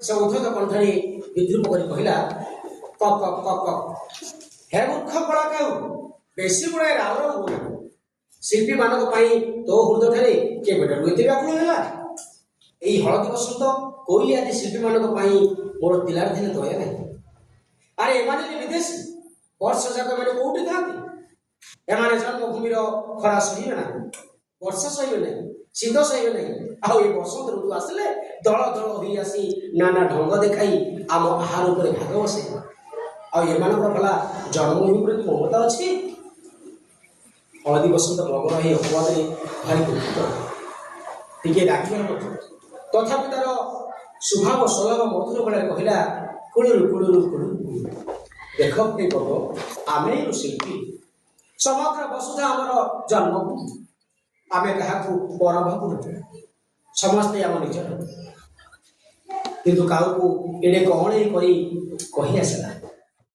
से उद्धत कंठरे विद्रूप कर कहला कक कक कक कक हे मूर्ख कला केउ बेसी गुड़ाए रावण हो शिल्पी मानक तो हृदय ठारे केबेठारु एते व्याकुल होला एई हळदी बसंत कोइली आदि शिल्पी मानक मोर दिलार दिने दया नहीं अरे एमाने विदेशी वर्ष जाक मैंने कोठी थांती एमाने जन्मभूमि खरा सहिबे ना वर्षा सहिबे नहीं शीत सहिबे नहीं आउ ए बसंत ऋतु आसले दल दल होई आसी नाना ढंग देखाई आम आहार उपरे भाग बसे आउ एमानक भला जन्मभूमि प्रति ममता अछि हळदी बसंत मगर हे अपवाद भारी दुखित टिके डाकिया तथापि तार स्वभाव स्वभाव मधुर बेला कहला कुळुरु कुळुरु कुळुरु देख प्रिय पर्व आमे शिल्पी समग्र वसुधा आमर जन्मभूमि आमे क्या पर भावु समस्ते आम निजर किंतु काहू एड़े कौन कही आसला